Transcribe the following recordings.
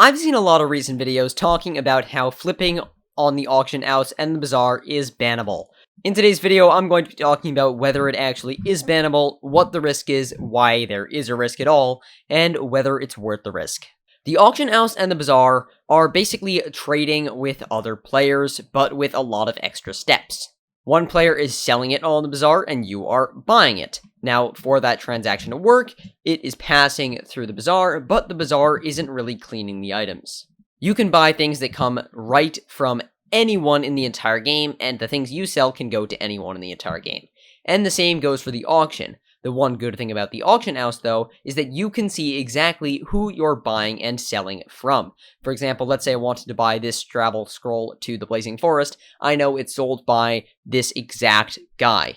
I've seen a lot of recent videos talking about how flipping on the auction house and the bazaar is bannable. In today's video, I'm going to be talking about whether it actually is bannable, what the risk is, why there is a risk at all, and whether it's worth the risk. The auction house and the bazaar are basically trading with other players, but with a lot of extra steps. One player is selling it on the bazaar, and you are buying it. Now, for that transaction to work, it is passing through the bazaar, but the bazaar isn't really cleaning the items. You can buy things that come right from anyone in the entire game, and the things you sell can go to anyone in the entire game. And the same goes for the auction. The one good thing about the auction house, though, is that you can see exactly who you're buying and selling from. For example, let's say I wanted to buy this travel scroll to the Blazing Forest. I know it's sold by this exact guy.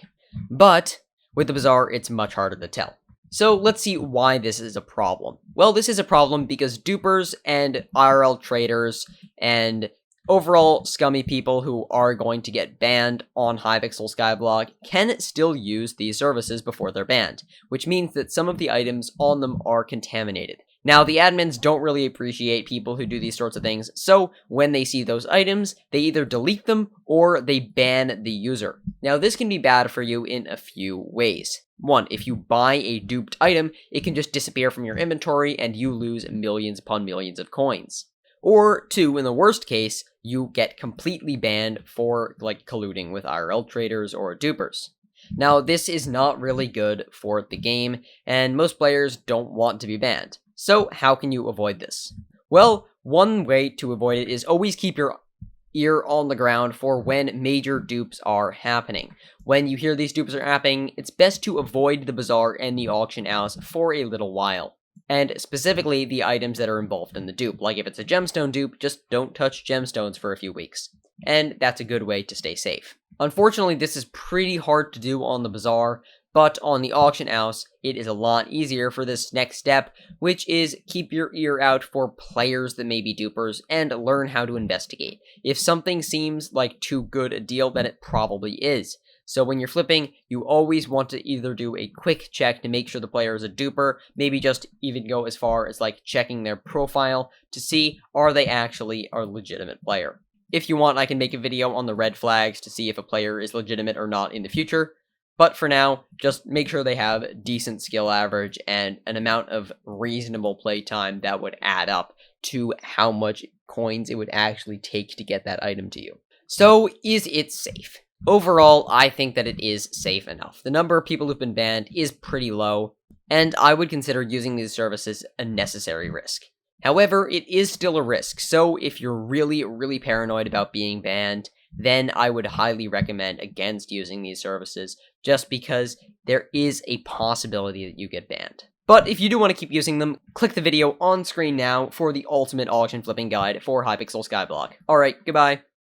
But with the bazaar, it's much harder to tell. So let's see why this is a problem. Well, this is a problem because dupers and IRL traders and overall scummy people who are going to get banned on Hypixel Skyblock can still use these services before they're banned, which means that some of the items on them are contaminated. Now, the admins don't really appreciate people who do these sorts of things, so when they see those items, they either delete them or they ban the user. Now, this can be bad for you in a few ways. One, if you buy a duped item, it can just disappear from your inventory and you lose millions upon millions of coins. Or two, in the worst case, you get completely banned for, colluding with IRL traders or dupers. Now, this is not really good for the game, and most players don't want to be banned. So, how can you avoid this? Well, one way to avoid it is always keep your ear on the ground for when major dupes are happening. When you hear these dupes are happening, it's best to avoid the bazaar and the auction house for a little while. And specifically, the items that are involved in the dupe. Like if it's a gemstone dupe, just don't touch gemstones for a few weeks. And that's a good way to stay safe. Unfortunately, this is pretty hard to do on the bazaar, but on the auction house, it is a lot easier for this next step, which is keep your ear out for players that may be dupers and learn how to investigate. If something seems like too good a deal, then it probably is. So when you're flipping, you always want to either do a quick check to make sure the player is a duper, maybe just even go as far as checking their profile to see are they actually a legitimate player. If you want, I can make a video on the red flags to see if a player is legitimate or not in the future, but for now, just make sure they have decent skill average and an amount of reasonable play time that would add up to how much coins it would actually take to get that item to you. So, is it safe? Overall, I think that it is safe enough. The number of people who've been banned is pretty low, and I would consider using these services a necessary risk. However, it is still a risk, so if you're really, really paranoid about being banned, then I would highly recommend against using these services, just because there is a possibility that you get banned. But if you do want to keep using them, click the video on screen now for the ultimate auction flipping guide for Hypixel Skyblock. Alright, goodbye.